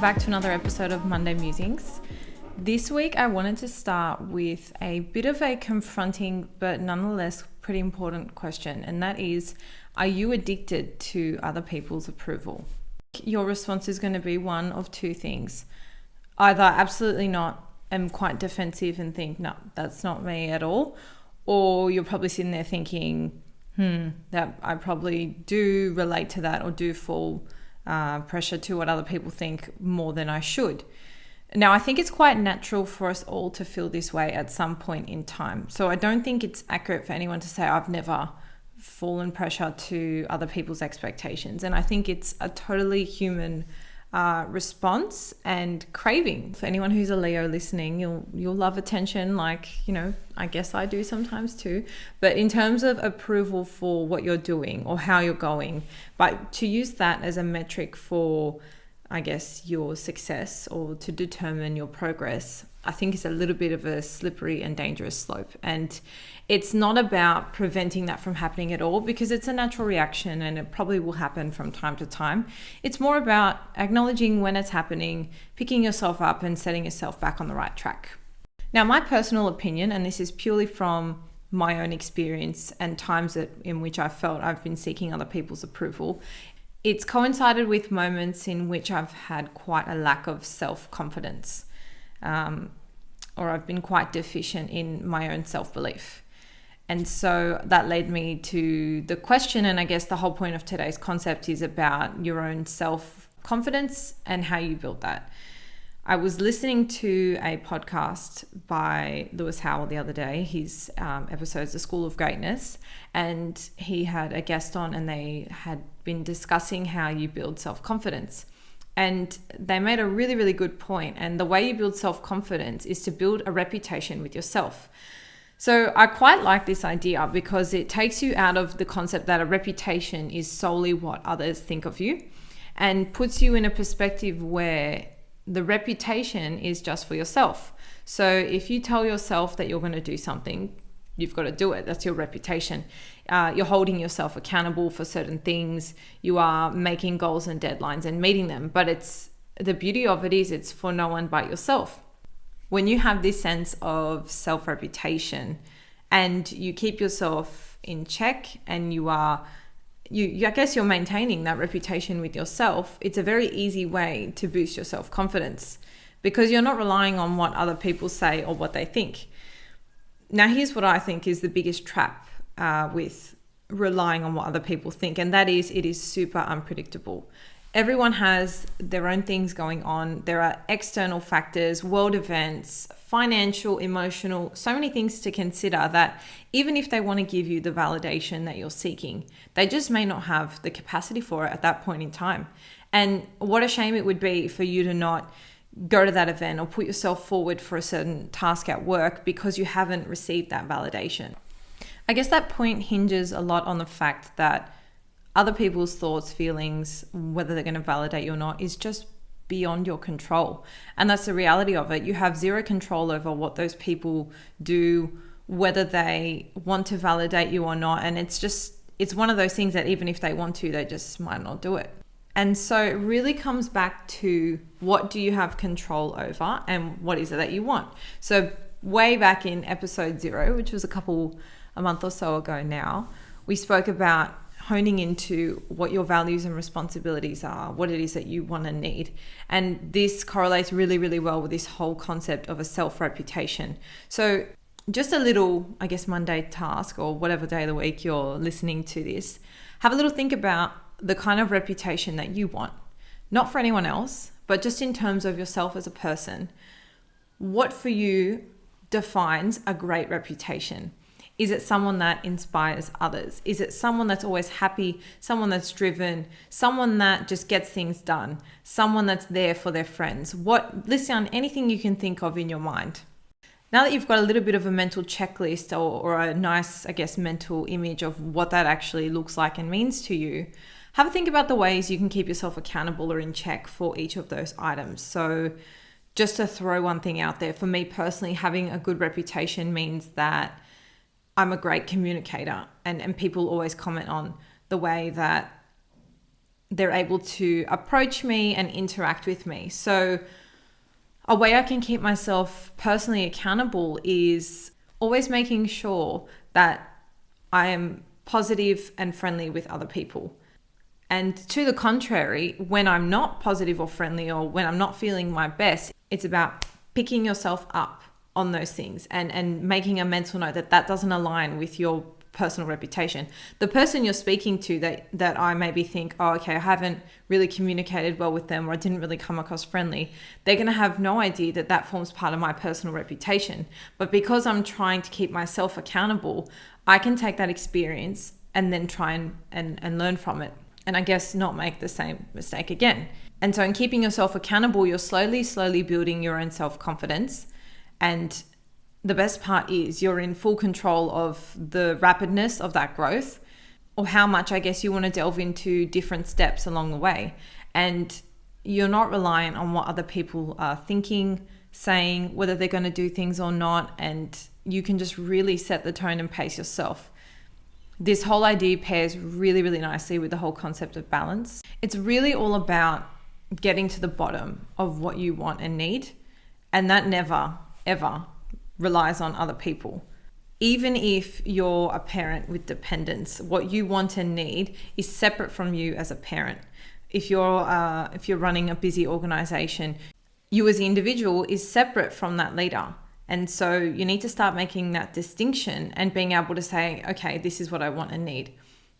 back to another episode of Monday Musings. This week I wanted to start with a bit of a confronting but nonetheless pretty important question, and that is, are you addicted to other people's approval? Your response is going to be one of two things. Either absolutely not, am quite defensive and think, no, that's not me at all. Or you're probably sitting there thinking, that I probably do relate to that or do fall pressure to what other people think more than I should. Now, I think it's quite natural for us all to feel this way at some point in time. So I don't think it's accurate for anyone to say I've never fallen pressure to other people's expectations. And I think it's a totally human response and craving. For anyone who's a Leo listening, you'll love attention, like, I guess I do sometimes too. But in terms of approval for what you're doing or how you're going, but to use that as a metric for, I guess, your success or to determine your progress, I think is a little bit of a slippery and dangerous slope. And it's not about preventing that from happening at all, because it's a natural reaction and it probably will happen from time to time. It's more about acknowledging when it's happening, picking yourself up and setting yourself back on the right track. Now, my personal opinion, and this is purely from my own experience and times in which I felt I've been seeking other people's approval, it's coincided with moments in which I've had quite a lack of self-confidence. Or I've been quite deficient in my own self-belief. And so that led me to the question, and I guess the whole point of today's concept is about your own self-confidence and how you build that. I was listening to a podcast by Lewis Howell the other day, his episodes, The School of Greatness, and he had a guest on and they had been discussing how you build self-confidence. And they made a really, really good point. And the way you build self-confidence is to build a reputation with yourself. So I quite like this idea because it takes you out of the concept that a reputation is solely what others think of you and puts you in a perspective where the reputation is just for yourself. So if you tell yourself that you're going to do something, you've got to do it. That's your reputation. You're holding yourself accountable for certain things. You are making goals and deadlines and meeting them. But the beauty of it is it's for no one but yourself. When you have this sense of self-reputation and you keep yourself in check and I guess you're maintaining that reputation with yourself, it's a very easy way to boost your self-confidence because you're not relying on what other people say or what they think. Now, here's what I think is the biggest trap with relying on what other people think, and that is it is super unpredictable. Everyone has their own things going on. There are external factors, world events, financial, emotional, so many things to consider that even if they want to give you the validation that you're seeking, they just may not have the capacity for it at that point in time. And what a shame it would be for you to not go to that event or put yourself forward for a certain task at work because you haven't received that validation. I guess that point hinges a lot on the fact that other people's thoughts, feelings, whether they're going to validate you or not, is just beyond your control. And that's the reality of it. You have zero control over what those people do, whether they want to validate you or not. And it's one of those things that even if they want to, they just might not do it. And so it really comes back to what do you have control over and what is it that you want? So way back in episode 0, which was a month or so ago now, we spoke about honing into what your values and responsibilities are, what it is that you want and need. And this correlates really, really well with this whole concept of a self-reputation. So just a little, I guess, Monday task or whatever day of the week you're listening to this, have a little think about the kind of reputation that you want, not for anyone else, but just in terms of yourself as a person. What for you defines a great reputation? Is it someone that inspires others? Is it someone that's always happy, someone that's driven, someone that just gets things done, someone that's there for their friends? List down anything you can think of in your mind. Now that you've got a little bit of a mental checklist or a nice, I guess, mental image of what that actually looks like and means to you, have a think about the ways you can keep yourself accountable or in check for each of those items. So just to throw one thing out there, for me personally, having a good reputation means that I'm a great communicator and people always comment on the way that they're able to approach me and interact with me. So a way I can keep myself personally accountable is always making sure that I am positive and friendly with other people. And to the contrary, when I'm not positive or friendly, or when I'm not feeling my best, it's about picking yourself up on those things and making a mental note that that doesn't align with your personal reputation. The person you're speaking to that I maybe think, oh, okay, I haven't really communicated well with them, or I didn't really come across friendly, they're going to have no idea that that forms part of my personal reputation. But because I'm trying to keep myself accountable, I can take that experience and then try and learn from it. And I guess not make the same mistake again. And so in keeping yourself accountable, you're slowly building your own self-confidence. And the best part is you're in full control of the rapidness of that growth, or how much, I guess, you want to delve into different steps along the way. And you're not reliant on what other people are thinking, saying, whether they're going to do things or not. And you can just really set the tone and pace yourself. This whole idea pairs really nicely with the whole concept of balance. It's really all about getting to the bottom of what you want and need. And that never, ever relies on other people. Even if you're a parent with dependents, what you want and need is separate from you as a parent. If you're running a busy organization, you as the individual is separate from that leader. And so you need to start making that distinction and being able to say, okay, this is what I want and need.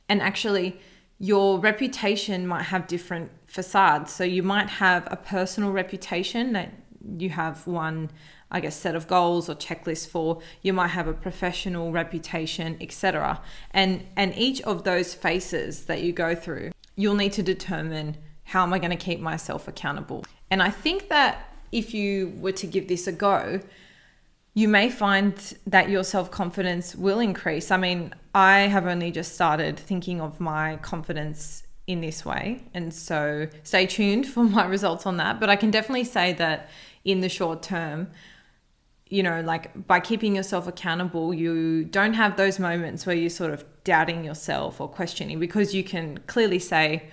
And actually, your reputation might have different facades. So you might have a personal reputation that you have one, I guess, set of goals or checklists for. You might have a professional reputation, etc. And each of those phases that you go through, you'll need to determine, how am I going to keep myself accountable? And I think that if you were to give this a go, you may find that your self-confidence will increase. I mean, I have only just started thinking of my confidence in this way. And so stay tuned for my results on that. But I can definitely say that in the short term, like by keeping yourself accountable, you don't have those moments where you're sort of doubting yourself or questioning, because you can clearly say,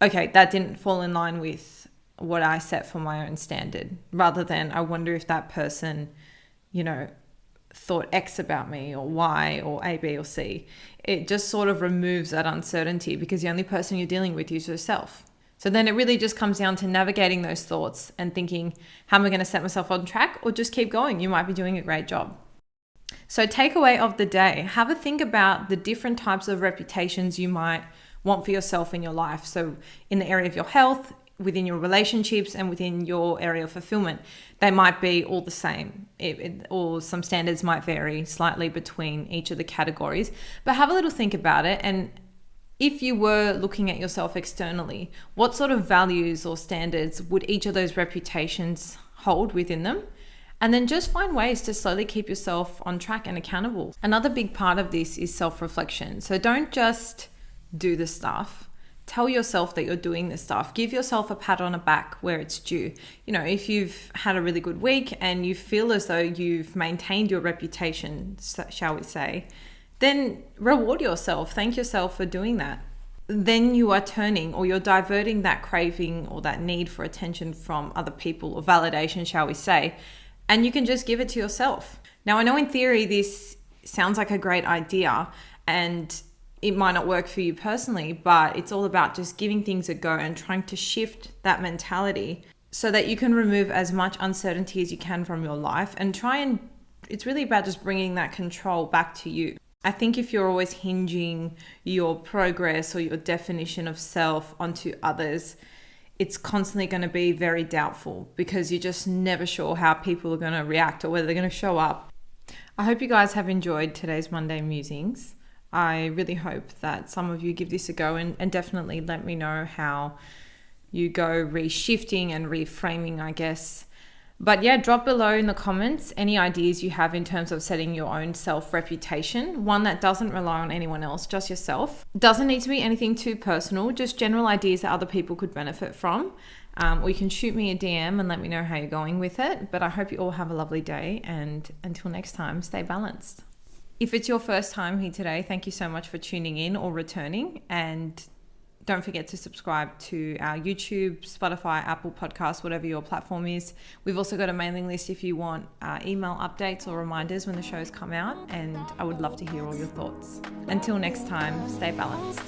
okay, that didn't fall in line with what I set for my own standard, rather than I wonder if that person thought X about me, or Y, or A, B, or C. It just sort of removes that uncertainty, because the only person you're dealing with is yourself. So then it really just comes down to navigating those thoughts and thinking, how am I going to set myself on track, or just keep going? You might be doing a great job. So takeaway of the day, have a think about the different types of reputations you might want for yourself in your life. So in the area of your health, within your relationships, and within your area of fulfillment, they might be all the same, or some standards might vary slightly between each of the categories. But have a little think about it. And if you were looking at yourself externally, what sort of values or standards would each of those reputations hold within them? And then just find ways to slowly keep yourself on track and accountable. Another big part of this is self-reflection. So don't just do the stuff. Tell yourself that you're doing this stuff. Give yourself a pat on the back where it's due. If you've had a really good week and you feel as though you've maintained your reputation, shall we say, then reward yourself. Thank yourself for doing that. Then you are turning, or you're diverting that craving or that need for attention from other people, or validation, shall we say, and you can just give it to yourself. Now, I know in theory this sounds like a great idea, and it might not work for you personally, but it's all about just giving things a go and trying to shift that mentality so that you can remove as much uncertainty as you can from your life, and it's really about just bringing that control back to you. I think if you're always hinging your progress or your definition of self onto others, it's constantly going to be very doubtful, because you're just never sure how people are going to react or whether they're going to show up. I hope you guys have enjoyed today's Monday Musings. I really hope that some of you give this a go, and definitely let me know how you go reshifting and reframing, I guess. But yeah, drop below in the comments any ideas you have in terms of setting your own self-reputation, one that doesn't rely on anyone else, just yourself. Doesn't need to be anything too personal, just general ideas that other people could benefit from. Or you can shoot me a DM and let me know how you're going with it. But I hope you all have a lovely day, and until next time, stay balanced. If it's your first time here today, thank you so much for tuning in or returning, and Don't forget to subscribe to our YouTube, Spotify, Apple Podcasts, whatever your platform is. We've also got a mailing list if you want email updates or reminders when the shows come out, and I would love to hear all your thoughts. Until next time, stay balanced.